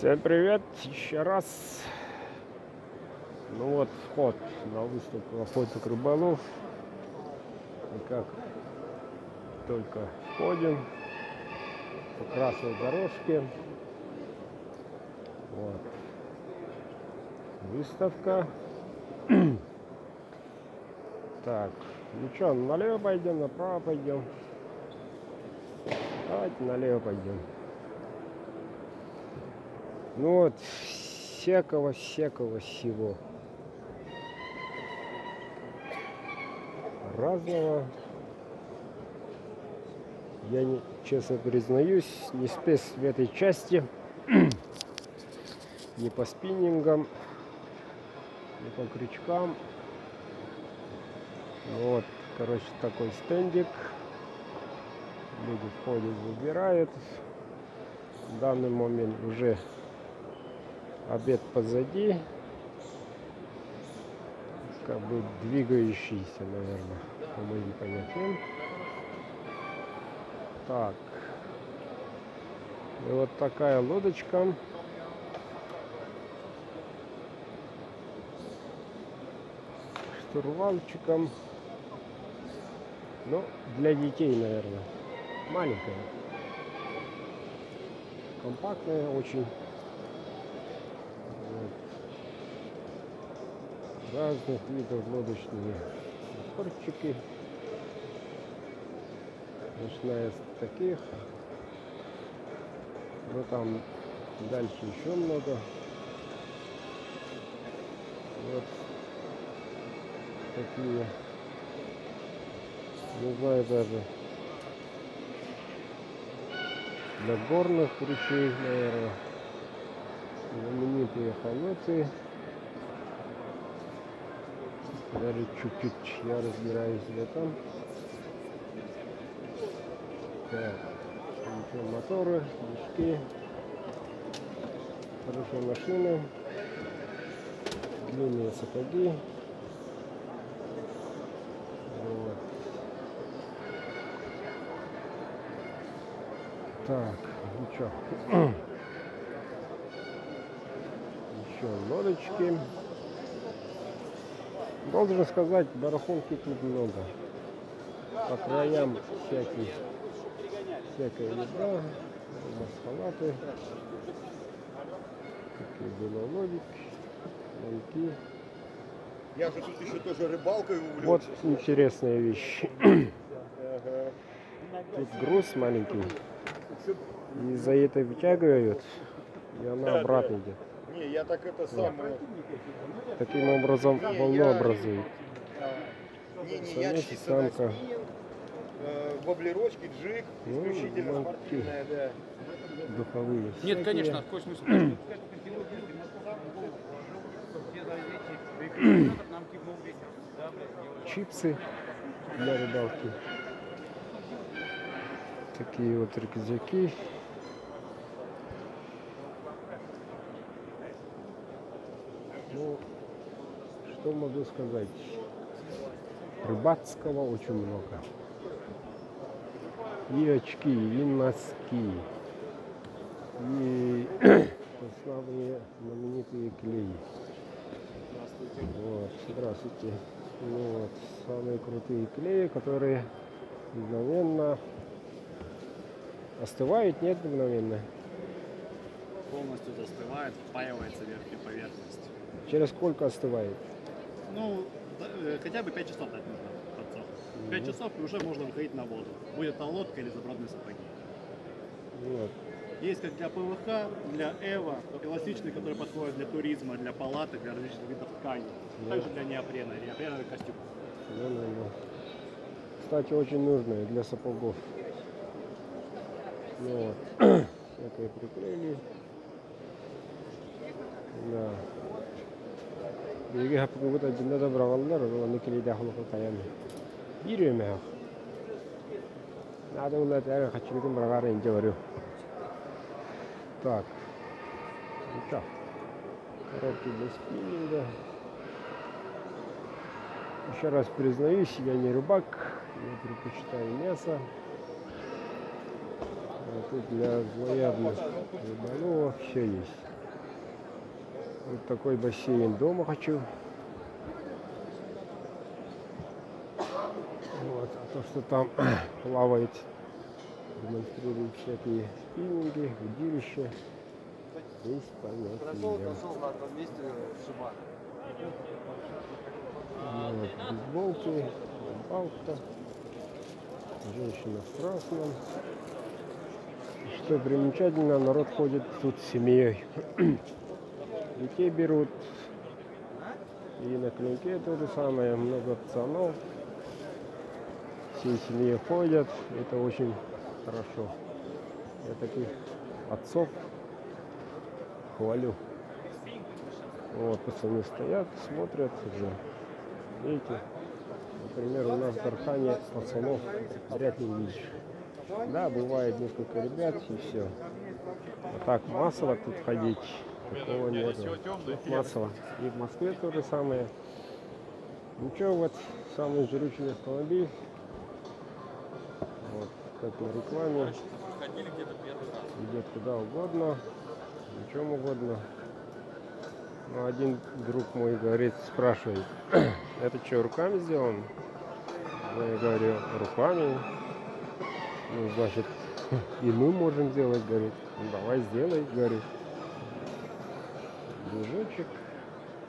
Всем привет еще раз. Ну вот вход на выставку охотник рыболов. И как только входим по красной дорожке, вот выставка. Так, ну что, налево пойдем, направо пойдем? Давайте налево пойдем. Ну вот, всякого всего разного. Я честно признаюсь, не спец в этой части, ни по спиннингам, ни по крючкам. Ну вот, короче, такой стендик. Люди входят, выбирают. В данный момент уже обед позади, как бы двигающийся, наверное, по моим понятиям. Так, и вот такая лодочка. Штурвальчиком. Ну, для детей, наверное. Маленькая. Компактная очень. Вот. Разных видов лодочные моторчики. Начиная с таких. Ну там дальше еще много. Вот такие. Не знаю даже. Для горных речей, наверное. Знаменитые хоноты. Даже чуть-чуть я разбираюсь в этом. Так, еще моторы, движки. Хорошие машины. Длинные сапоги. Вот. Так, ничего. Еще лодочки. Должен сказать, барахолки тут много. По краям всякая еда, масхалаты, такие белолодики, ланки. Я же тут еще тоже рыбалкой увлекся. Вот интересная вещь. Тут груз маленький. И за это вытягивают, и она обратно идет. Не, я так это сам. Таким образом волну образует. Не, я чисто на спиннинг, воблерочки, джиг, исключительно спортивная, да. Духовые. Нет, конечно, какой смысл? Чипсы для рыбалки. Такие вот рюкзаки. Ну, что могу сказать? Рыбацкого очень много. И очки, и носки, и основные знаменитые клеи. Вот, здравствуйте. Ну вот, самые крутые клеи, которые мгновенно остывают, нет, мгновенно. Полностью застывает, впаивается в верхнюю поверхность. Через сколько остывает? Ну, хотя бы 5 часов дать нужно подсохнуть. 5 часов и уже можно выходить на воду. Будет то лодка или забродные сапоги. Вот. Есть как для ПВХ, для ЭВА, эластичные, которые подходят для туризма, для палаток, для различных видов тканей. Также для неопрена, неопреновый костюм. Да. Кстати, очень нужные для сапогов. Ну, вот. Всякое приклеили. Да. Биги хапгубут аджинда да браваллар, оны келейде ахлықы қаяны. Бируем ақ. Надо улат әрі қачылығын бравары инде барю. Так. Ну что? Коробки для спиннинга. Еще раз признаюсь, я не рыбак, я предпочитаю мясо. А тут для злоядных рыболовов все есть. Вот такой бассейн дома хочу. Вот, а то, что там плавает, демонстрируют всякие спиннинги, удилища. Здесь понятия. Вот, бейсболки, рыбалка, женщина в красном. Что примечательно, народ ходит тут с семьей. Детей берут. И на клинке то же самое, много пацанов. Всей семьей ходят. Это очень хорошо. Я таких отцов хвалю. Вот, пацаны стоят, смотрят уже. Видите? Например, у нас в Дархане пацанов вряд ли увидишь. Да, бывает несколько ребят и все. А так массово тут ходить, такого нет. Массово. И в Москве то же самое. Ничего, вот самый жручий автомобиль. Вот, как на рекламе. Идет куда угодно, на чем угодно. Но один друг мой говорит, спрашивает, это что, руками сделано? Я говорю, руками. Ну, значит, и мы можем сделать, говорит. Ну, давай сделай, говорит. Движочек,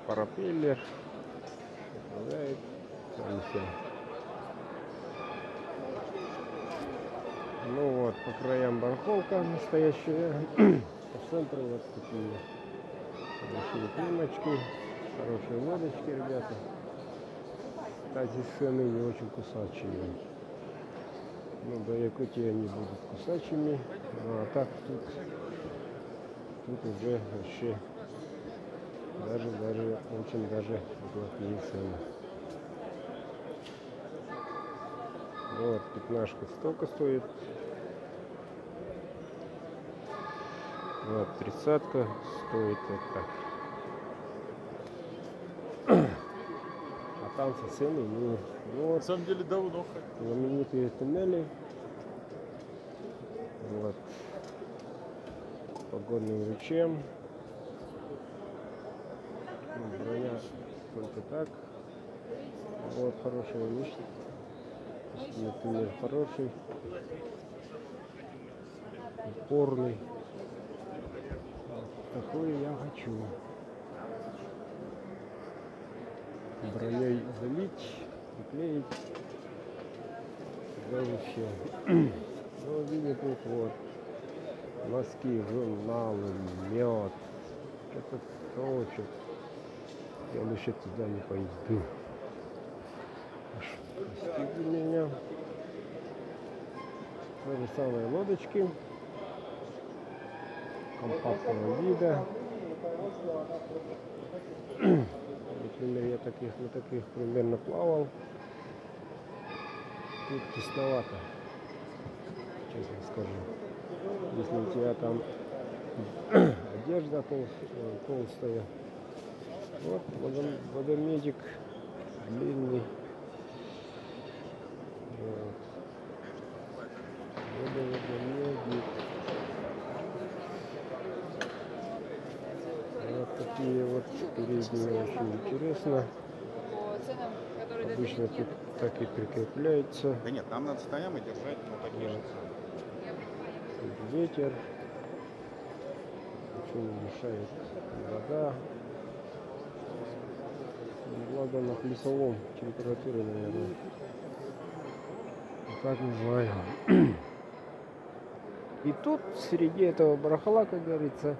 пропеллер. Управляет. Там все. Ну вот, по краям барахолка настоящая. По центру вот такие хорошие климочки, хорошие лодочки, ребята. Кстати, цены не очень кусачие. Ну, до Якутии они будут кусачими, ну, а так тут уже вообще даже очень даже неплохие цены. Вот, пятнашка столько стоит. Вот, 30-ка стоит вот так. А там все цены, ну, вот. На самом деле давно. Знаменитые туннели. Вот. Погодным ручьем. Ну, броня только так. Вот хорошая вещь. Например, хороший. Упорный. Такой я хочу. Броней залить, приклеить. Да вообще. Ну, видите, тут вот носки, журналы, мед. Что-то точит. Я лучше туда не пойду. Простите меня. То же самое лодочки. Компактного вида. Например, я на таких примерно плавал. Тут тесновато, честно скажу. Если у тебя там одежда толстая. Вот водомедик длинный. Вот. Водомедик. Вот такие вот передние, очень интересно. Обычно тут так и прикрепляется. Да нет, нам надо стоять и держать, ну такие же. Тут ветер. Ничего не мешает. Вода. Благо на плюсовом температуре, наверное. Так называем. И тут среди этого барахла, как говорится,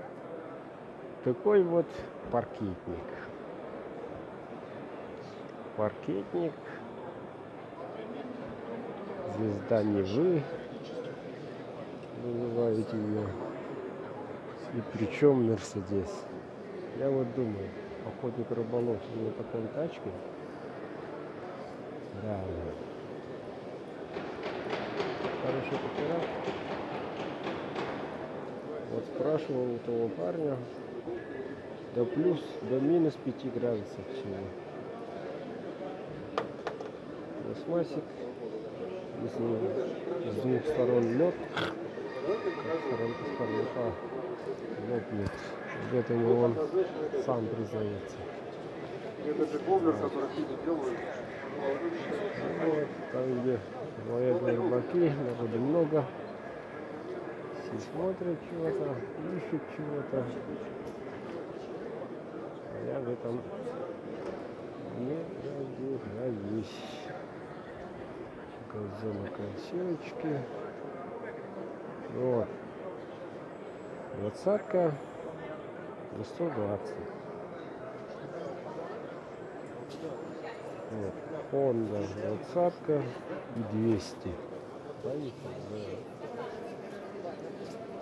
такой вот паркетник. Паркетник. Звезда Невы. Называете ее. И причем Мерседес. Я вот думаю, охотник рыболов на такой тачке. Да. Хороший катера. Вот спрашивал у того парня. До плюс, до минус 5 градусов всего. Пластмассик. Если с двух сторон лед, скорлупа лопнет. Где-то не он сам признается. Вот, там где военные рыбаки, народу много. Все смотрят чего-то, ищут чего-то. А я в этом не разбираюсь. Зона консервочки. Вот. 20-ка за 120. Вот. Honda 20-ка и 200. Поехали.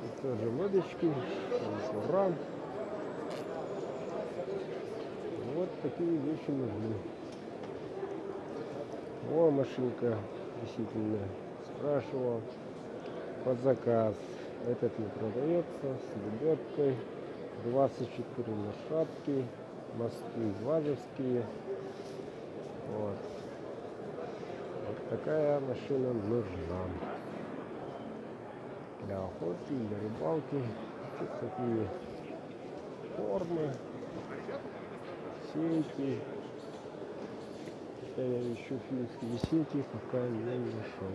И тоже лодочки, уран. Вот такие вещи нужны. О, машинка действительно спрашивал под заказ. Этот не продается, с лебедкой, 24 лошадки, мосты вазовские. Вот. Вот такая машина нужна для охоты, для рыбалки. Вот такие формы, сети. Я ищу финские сети, пока не нашел.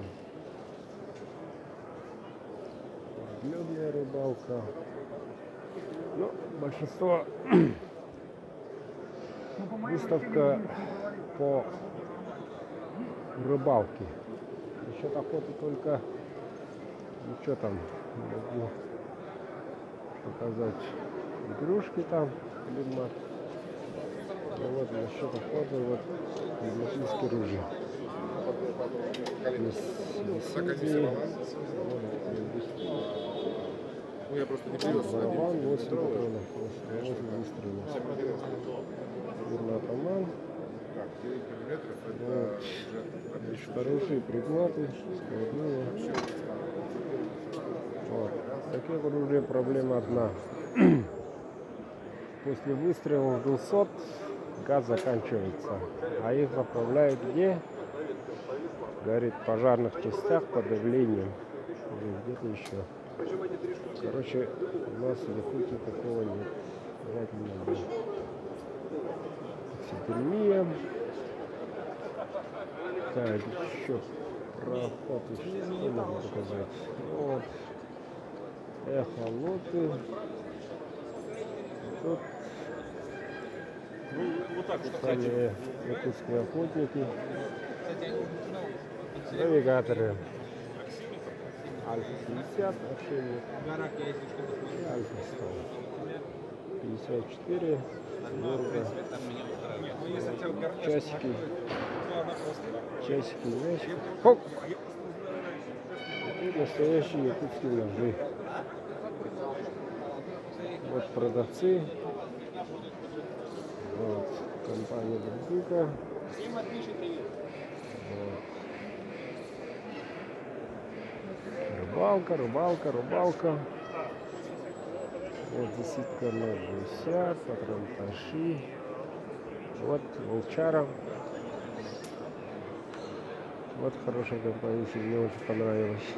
Лёдная рыбалка. Ну, большинство выставка по рыбалке. Насчет охоты только ничего там не могу показать. Игрушки там, либо вот насчет охоты, вот олимпийские ружья. Ну, я просто не привез. Барабан, 8 патронов, 8 выстрелов. Атаман. Вот. Очень хорошие предметы, складные. Вот. Таких оружия проблема одна. После выстрела в 200 газ заканчивается, а их заправляют где? Горит в пожарных частях под давлением или где-то еще. Короче, у нас в Якутии такого нет. Вряд ли надо. Таксидермия. Так, еще про охоту что могу показать. Вот. Эхолоты. Тут Вот так вот. сами якутские охотники. Навигаторы. Альфа-50, ошейник. И Альфа-100. 54. Верга. Часики. Часики, ящики. Хоп! И настоящие якутские ножи. Вот продавцы. Вот компания Бердюка. Вот. Рыбалка, рыбалка, рыбалка. Вот засидка 0,60, патронташи. Вот волчара. Вот хорошая компания, мне очень понравилась.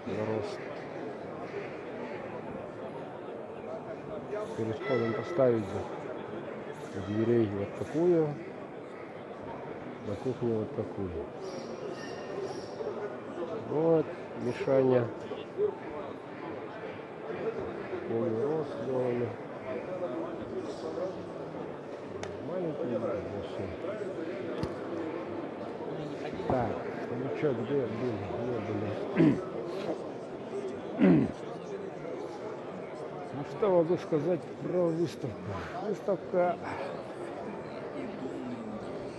Рост. Перед входом поставить дверей вот такую, на кухне вот такую. Вот мешание. Полный рост сделали. Маленький большой. Так, ну что, где были? Не были. Ну что могу сказать про выставку? Выставка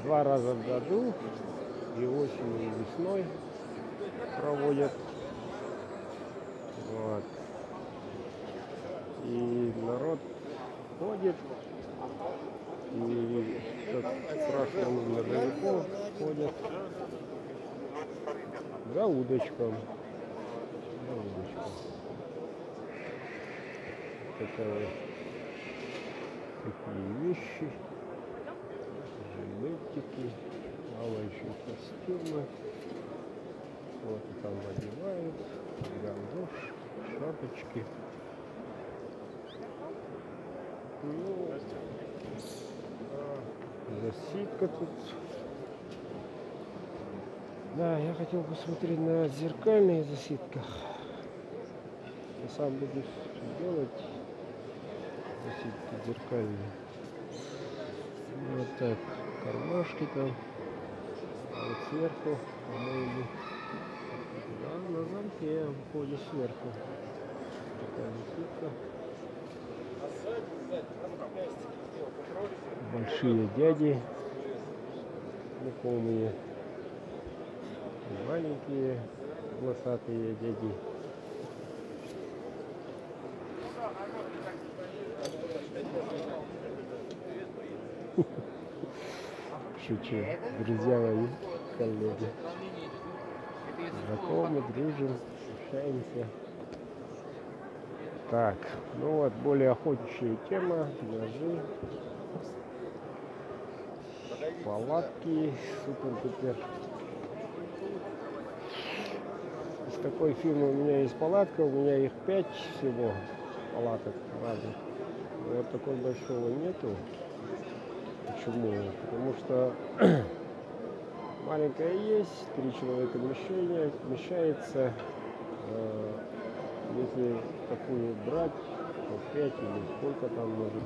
2 раза в году, и осенью, и весной проводят. Вот. И народ ходит, и как спрашивал наверняка, ходят за удочком. За удочком. Такая, такие вещи, жилетики, плавающие костюмы. Вот и там одевают, галоши, шапочки. Ну, да, засидка тут. Да, я хотел посмотреть на зеркальные засидках. Я сам буду делать засидки зеркальные. Вот так, кармашки там. А вот сверху, по-моему, да, на замке входит сверху. Такая засидка. Большие дяди, знакомые, маленькие волосатые дяди. Шучу, друзья мои, коллеги. Знакомы, дружим, общаемся. Так, ну вот, более охотничья тема, ножи, палатки, супер-пупер. Из такой фирмы у меня есть палатка, у меня их 5 всего палаток разных. Вот такой большого нету. Почему? Потому что маленькая есть, 3 человека вмещается. Если такую брать, то 5 или сколько там может.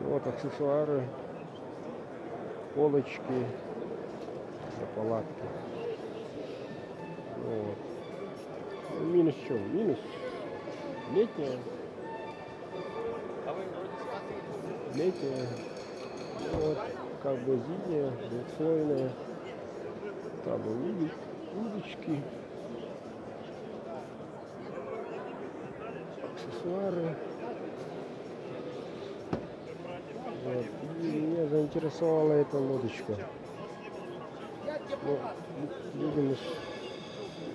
Вот аксессуары, полочки для палатки. Вот. Ну, минус в чем? Минус летняя. Летняя. Вот, как бы зимняя, двухслойная. Там удочки. Аксессуары. Вот. И меня заинтересовала эта лодочка. Ну, видимо,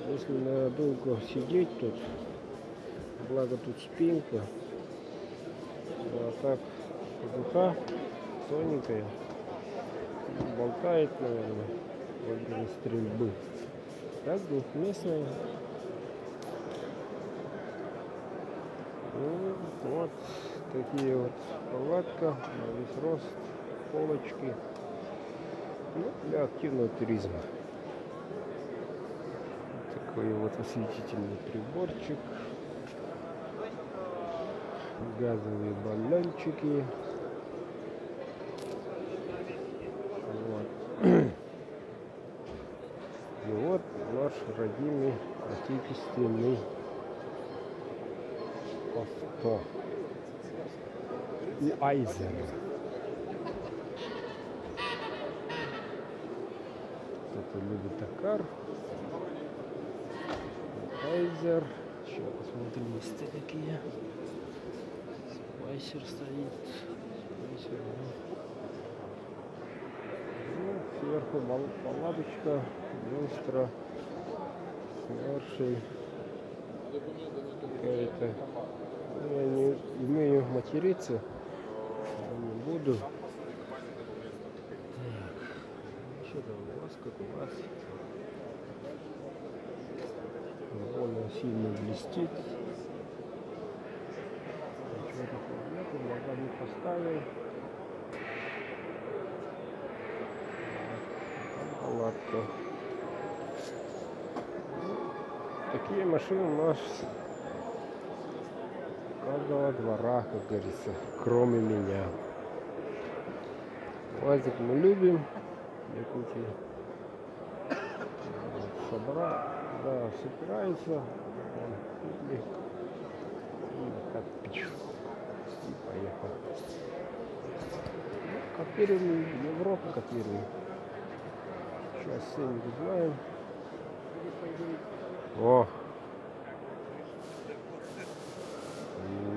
если надолго сидеть тут, благо тут спинка, а так духа тоненькая, болтает, наверное, во время стрельбы. Так, двухместная. Ну, вот такие вот палатка на весь рост, полочки. Ну, для активного туризма. Такой вот осветительный приборчик. Газовые баллончики. Вот. И вот наш родимый отечественный авто. И Айзер. Кто-то любит Dakar. Айзер. Еще посмотрим, есть такие. Спайсер стоит. Спайсер, да. Ну, сверху палаточка, монстра, смершей. Какая-то. Я не умею материться. Не буду. Так. Что там у вас, как у вас? Довольно сильно блестит. Ничего такого нету, много не поставил. Там палатка. Ну, такие машины у нас каждого двора, как говорится, кроме меня. УАЗик мы любим. Якутии. Собрал, да, собирается. И так пичу. И поехал. Копируем Европу, копируем. Сейчас цены знаем. О!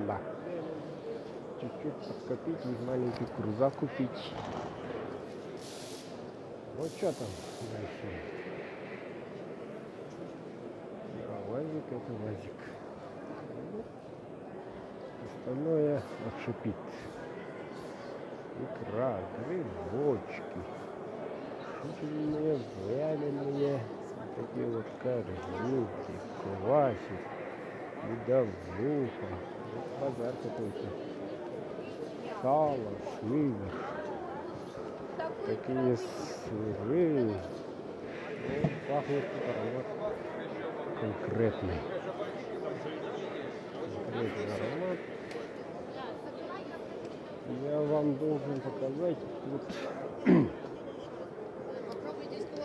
Да. Чуть-чуть подкопить и маленький крузак купить. Вот что там дальше. А УАЗик это УАЗик. Остальное отшипит. Икра, грибочки. Шутленные, вяленые. Такие вот картинки, классик, медовуха. Вот базар какой-то. Сало, сыр. Такие сыры. Ну, пахнет аромат конкретный. Конкретный аромат. Я вам должен показать вот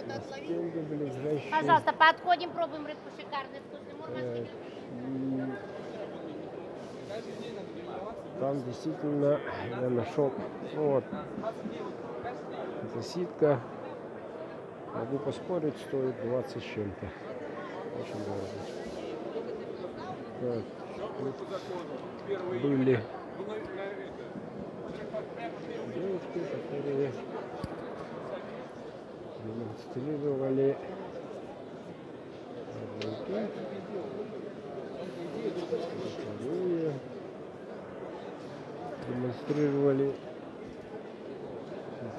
на стенде ближайший. Пожалуйста, подходим, пробуем рыбку, шикарный, вкусный мурманский. Там действительно я нашел, ну вот, эта ситка, могу поспорить, стоит 20 с чем-то. Очень дорого. Так, вот были девушки, которые демонстрировали руки, вторые демонстрировали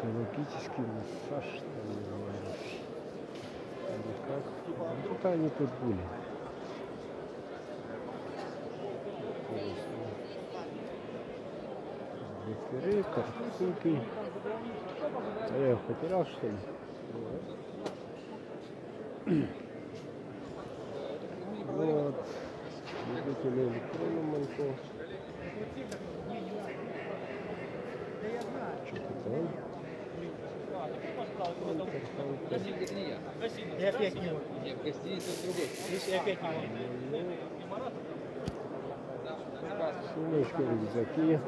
физиологический массаж, что ли, называется. Или как? Вот они тут были. Буферы, картинки. А я их потерял, что ли? Вот. Любители электронного монтажа. Что-то там. И опять не могу. Если опять не могу. Сумочки, рюкзаки.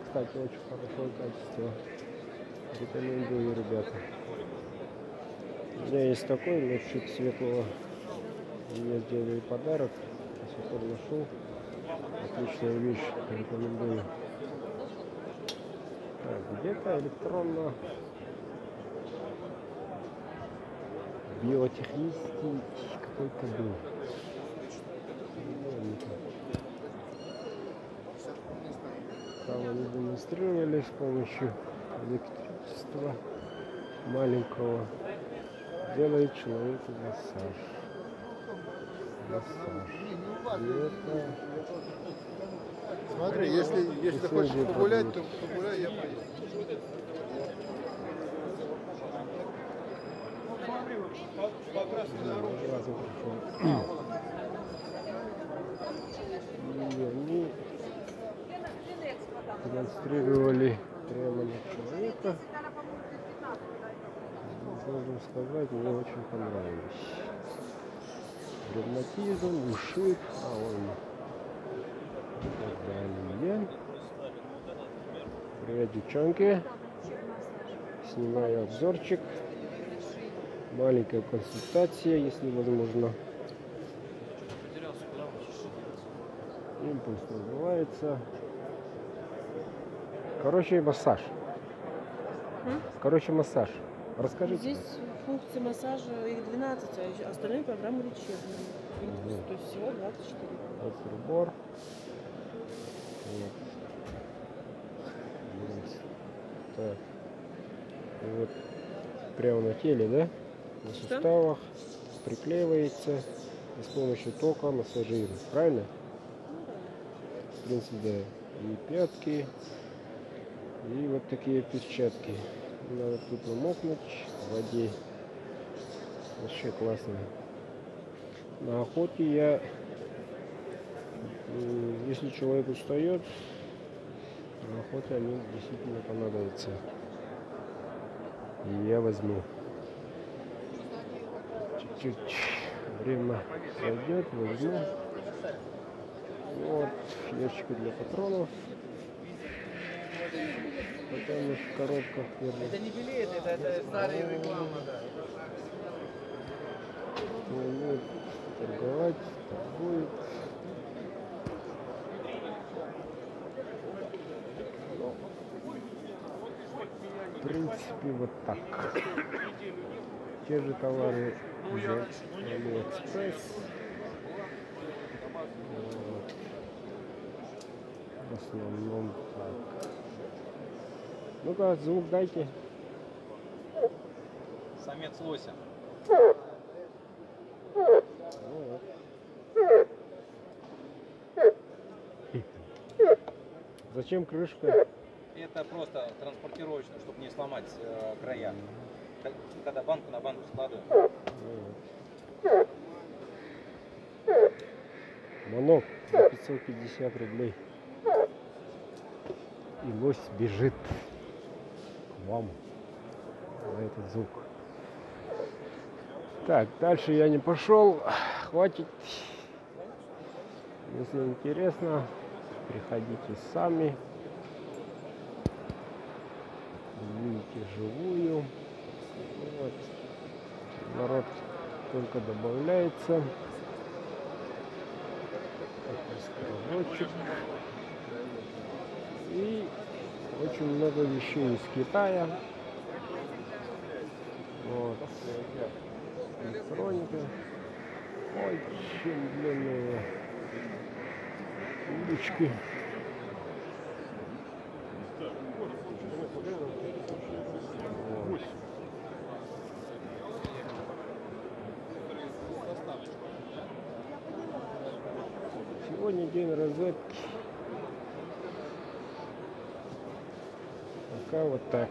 Кстати, очень хорошее качество. Рекомендую, ребята. У меня есть такой летчик светлого. Мне сделали подарок. До сих пор ношу. Отличная вещь. Рекомендую. Так, где-то электронно биотехнический какой-то был. Там они демонстрировали с помощью электричества маленького. Делает человеку массаж. Массаж. И это... Смотри, если хочешь погулять, то погуляй, я поеду. Они демонстрировали прямо на человека. Должен сказать, мне очень понравилось. Ревматизм, ушиб, и так далее. Привет, девчонки. Снимаю обзорчик. Маленькая консультация, если возможно. Импульс называется. Короче, массаж. Короче, массаж. Расскажите. Здесь функции массажа, их 12, а остальные программы лечебные. То есть всего 24. Вот прибор. Вот. Так. И вот прямо на теле, да? На суставах приклеивается и с помощью тока массажирует. Правильно? В принципе, да. И пятки, и вот такие перчатки. Надо тут намокнуть в воде. Вообще классно. На охоте я, если человек устает, на охоте они действительно понадобятся. И я возьму. Чуть-чуть время пройдет, возьму. Вот ящики для патронов. Потом в коробках первых. Это не билет, это старая реклама, да. Умеет торговать, торгует. Ну, в принципе, вот так. Те же товары из Алиэкспресс. Вот. В основном так. Ну-ка, звук дайте. Самец лося. Зачем крышка? Это просто транспортировочно, чтобы не сломать края. Когда банку на банку складываем. Манок за 550 рублей. И лось бежит к вам на этот звук. Так, дальше я не пошел. Хватит. Если интересно, приходите сами. Видите живую. Вот. Народ только добавляется. Разработчик. И очень много вещей из Китая. Вот. Электроника. Очень длинные улички. Вот. Сегодня день розетки. Пока вот так.